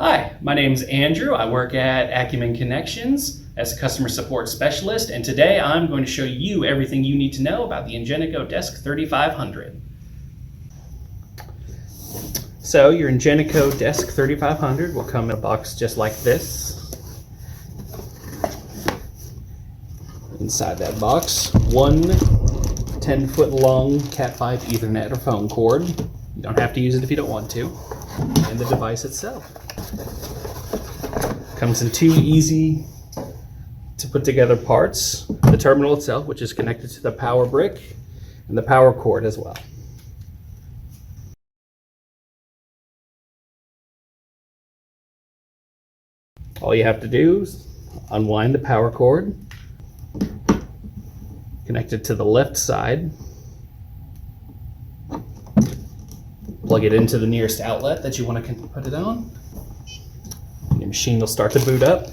Hi, my name's Andrew. I work at Acumen Connections as a customer support specialist, and today I'm going to show you everything you need to know about the Ingenico Desk 3500. So your Ingenico Desk 3500 will come in a box just like this. Inside that box, one 10-foot long Cat5 Ethernet or phone cord. You don't have to use it if you don't want to. And the device itself. Comes in two easy to put together parts. The terminal itself, which is connected to the power brick, and the power cord as well. All you have to do is unwind the power cord, connect it to the left side, plug it into the nearest outlet that you want to put it on. Your machine will start to boot up.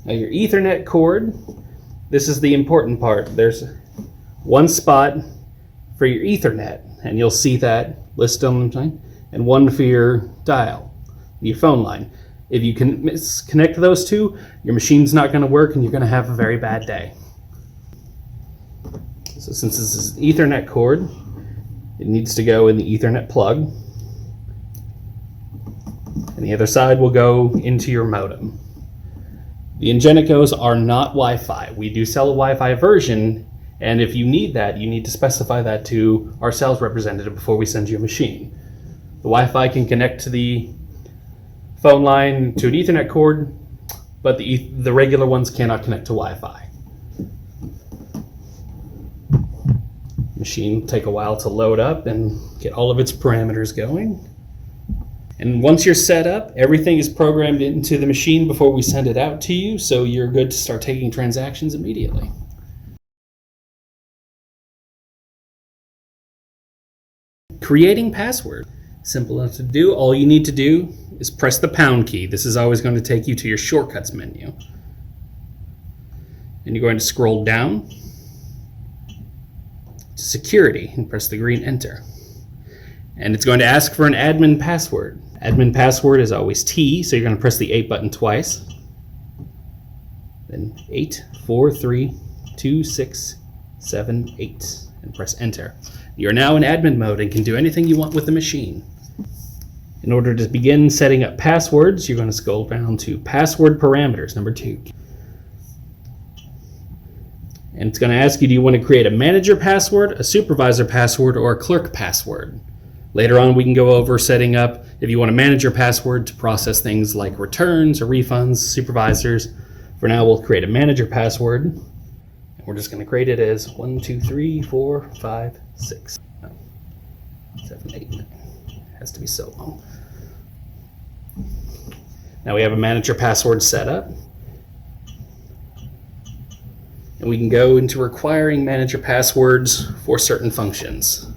Now your Ethernet cord, this is the important part. There's one spot for your Ethernet, and you'll see that listed on the line, and one for your dial, your phone line. If you can misconnect those two, your machine's not going to work and you're going to have a very bad day. So since this is an Ethernet cord, it needs to go in the Ethernet plug. And the other side will go into your modem. The Ingenicos are not Wi-Fi. We do sell a Wi-Fi version, and if you need that, you need to specify that to our sales representative before we send you a machine. The Wi-Fi can connect to the phone line to an Ethernet cord, but the regular ones cannot connect to Wi-Fi. Machine will take a while to load up and get all of its parameters going. And once you're set up, everything is programmed into the machine before we send it out to you, so you're good to start taking transactions immediately. Creating password. Simple enough to do. All you need to do is press the pound key. This is always going to take you to your shortcuts menu. And you're going to scroll down to security and press the green enter. And it's going to ask for an admin password. Admin password is always T, so you're going to press the 8 button twice. Then 8, 4, 3, 2, 6, 7, 8, and press enter. You're now in admin mode and can do anything you want with the machine. In order to begin setting up passwords, you're going to scroll down to password parameters, number 2. And it's going to ask you, do you want to create a manager password, a supervisor password, or a clerk password? Later on, we can go over setting up if you want to manage your password to process things like returns or refunds, supervisors. For now, we'll create a manager password. And we're just going to create it as 1, 2, 3, 4, 5, 6, 7, 8, 9. It has to be so long. Now we have a manager password set up. And we can go into requiring manager passwords for certain functions.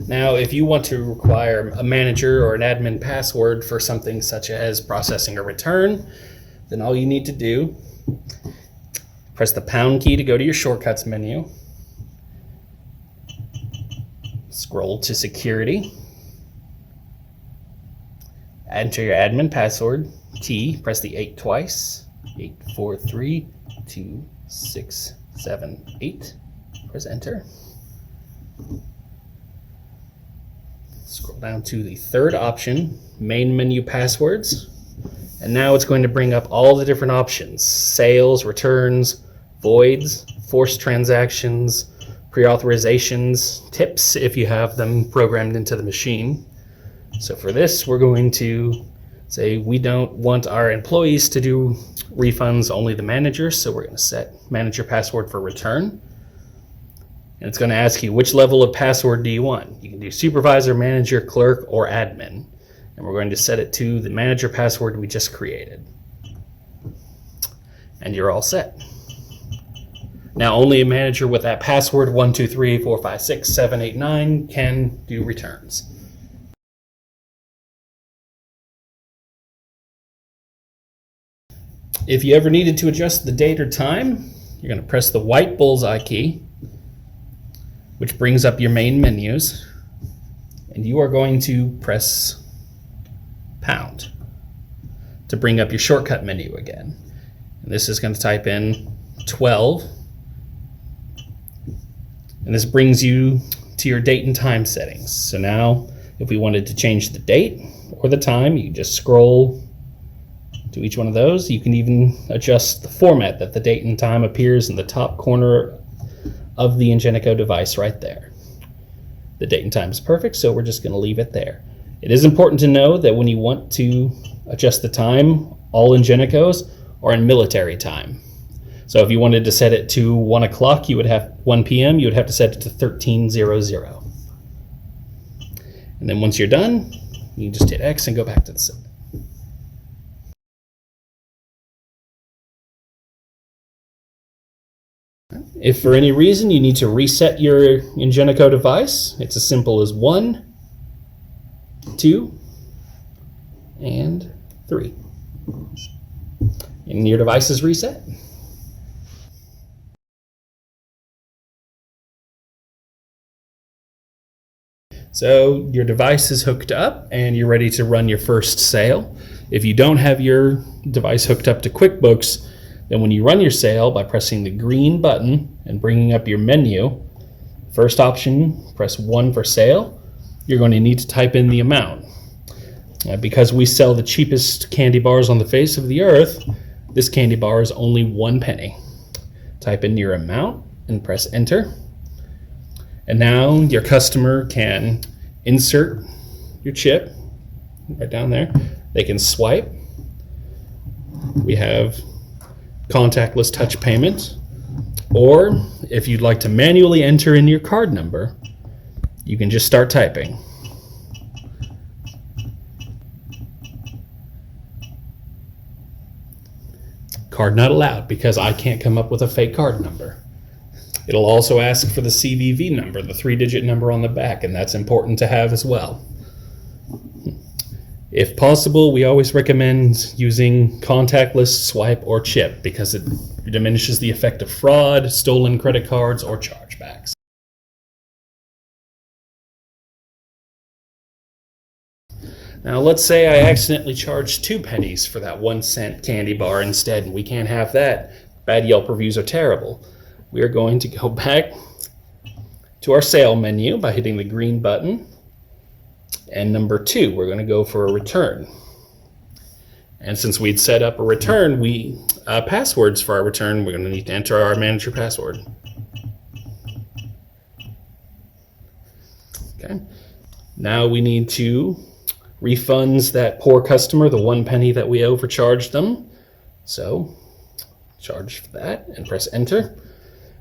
Now, if you want to require a manager or an admin password for something such as processing a return, then all you need to do, press the pound key to go to your shortcuts menu, scroll to security, enter your admin password, T, press the 8 twice, 8, 4, 3, 2, 6, 7, 8, press enter. Scroll down to the third option, main menu passwords, and now it's going to bring up all the different options: sales, returns, voids, forced transactions, pre-authorizations, tips if you have them programmed into the machine. So for this, we're going to say we don't want our employees to do refunds, only the managers, so we're going to set manager password for return. And it's going to ask you, which level of password do you want? You can do supervisor, manager, clerk, or admin. And we're going to set it to the manager password we just created. And you're all set. Now only a manager with that password 1, 2, 3, 4, 5, 6, 7, 8, 9 can do returns. If you ever needed to adjust the date or time, you're going to press the white bullseye key, which brings up your main menus. and you are going to press pound to bring up your shortcut menu again. And this is going to type in 12, and this brings you to your date and time settings. So now if we wanted to change the date or the time, you can just scroll to each one of those. You can even adjust the format that the date and time appears in the top corner of the Ingenico device right there. The date and time is perfect, so we're just going to leave it there. It is important to know that when you want to adjust the time, all Ingenicos are in military time. So if you wanted to set it to 1 o'clock, you would have 1 p.m., you would have to set it to 1300. And then once you're done, you can just hit X and go back to the set. If for any reason you need to reset your Ingenico device, it's as simple as 1, 2, and 3. And your device is reset. So your device is hooked up and you're ready to run your first sale. If you don't have your device hooked up to QuickBooks, then when you run your sale by pressing the green button and bringing up your menu, first option, press 1 for sale, you're going to need to type in the amount. Because we sell the cheapest candy bars on the face of the earth, this candy bar is only 1 penny. Type in your amount and press enter. And now your customer can insert your chip right down there. They can swipe. We have contactless touch payment. Or if you'd like to manually enter in your card number, you can just start typing. Card not allowed because I can't come up with a fake card number. It'll also ask for the CVV number, the 3-digit number on the back, and that's important to have as well. If possible, we always recommend using contactless swipe or chip because it diminishes the effect of fraud, stolen credit cards, or chargebacks. Now let's say I accidentally charged 2 pennies for that 1-cent candy bar instead, and we can't have that. Bad Yelp reviews are terrible. We are going to go back to our sale menu by hitting the green button. And number 2, we're going to go for a return. And since we'd set up a return, passwords for our return, we're going to need to enter our manager password. Okay. Now we need to refund that poor customer the 1 penny that we overcharged them. So charge for that and press enter.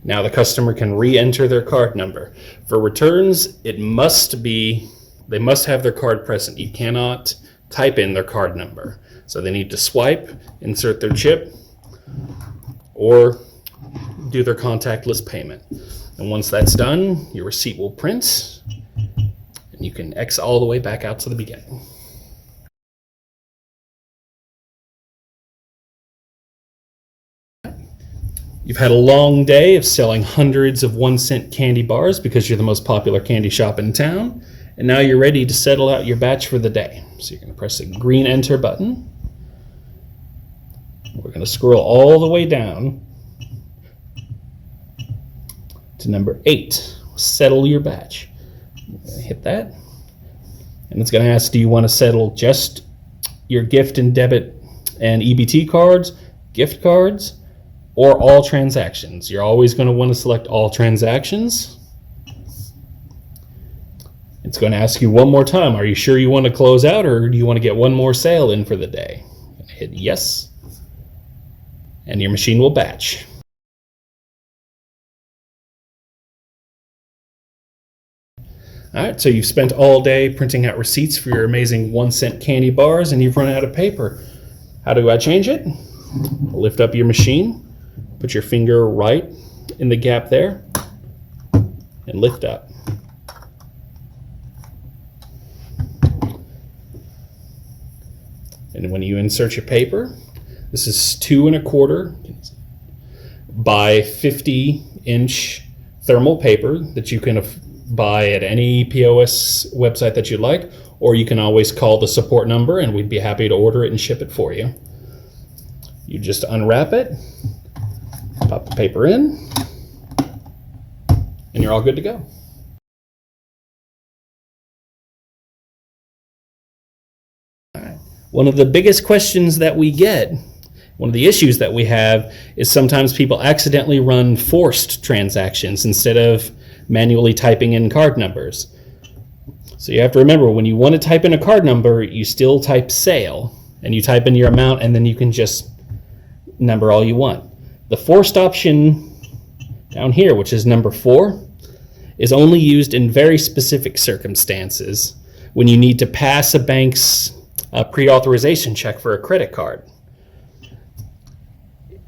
Now the customer can re-enter their card number. For returns, they must have their card present. You cannot type in their card number. So they need to swipe, insert their chip, or do their contactless payment. And once that's done, your receipt will print, and you can X all the way back out to the beginning. You've had a long day of selling hundreds of 1-cent candy bars because you're the most popular candy shop in town, and now you're ready to settle out your batch for the day. So you're going to press the green enter button. We're going to scroll all the way down to number 8, settle your batch. Hit that, and it's going to ask, do you want to settle just your gift and debit and EBT cards, gift cards, or all transactions? You're always going to want to select all transactions. It's going to ask you one more time, are you sure you want to close out, or do you want to get one more sale in for the day? Hit yes, and your machine will batch. All right, so you've spent all day printing out receipts for your amazing 1-cent candy bars, and you've run out of paper. How do I change it? Lift up your machine. Put your finger right in the gap there and lift up. And when you insert your paper, this is 2 1/4 by 50-inch thermal paper that you can buy at any POS website that you'd like, or you can always call the support number and we'd be happy to order it and ship it for you. You just unwrap it, pop the paper in, and you're all good to go. All right. One of the biggest questions that we get, one of the issues that we have, is sometimes people accidentally run forced transactions instead of manually typing in card numbers. So you have to remember, when you want to type in a card number, you still type sale, and you type in your amount, and then you can just number all you want. The forced option down here, which is number 4, is only used in very specific circumstances when you need to pass a bank's pre-authorization check for a credit card.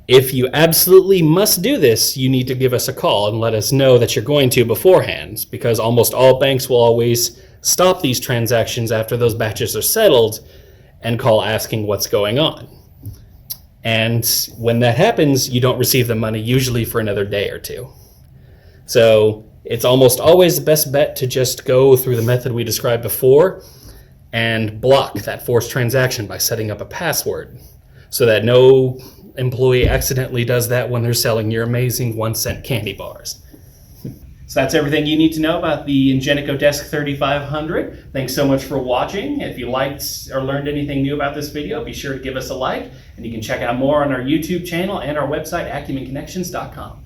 If you absolutely must do this, you need to give us a call and let us know that you're going to beforehand, because almost all banks will always stop these transactions after those batches are settled and call asking what's going on. And when that happens, you don't receive the money usually for another day or two. So it's almost always the best bet to just go through the method we described before and block that forced transaction by setting up a password so that no employee accidentally does that when they're selling your amazing 1-cent candy bars. So that's everything you need to know about the Ingenico Desk 3500. Thanks so much for watching. If you liked or learned anything new about this video, be sure to give us a like, and you can check out more on our YouTube channel and our website, acumenconnections.com.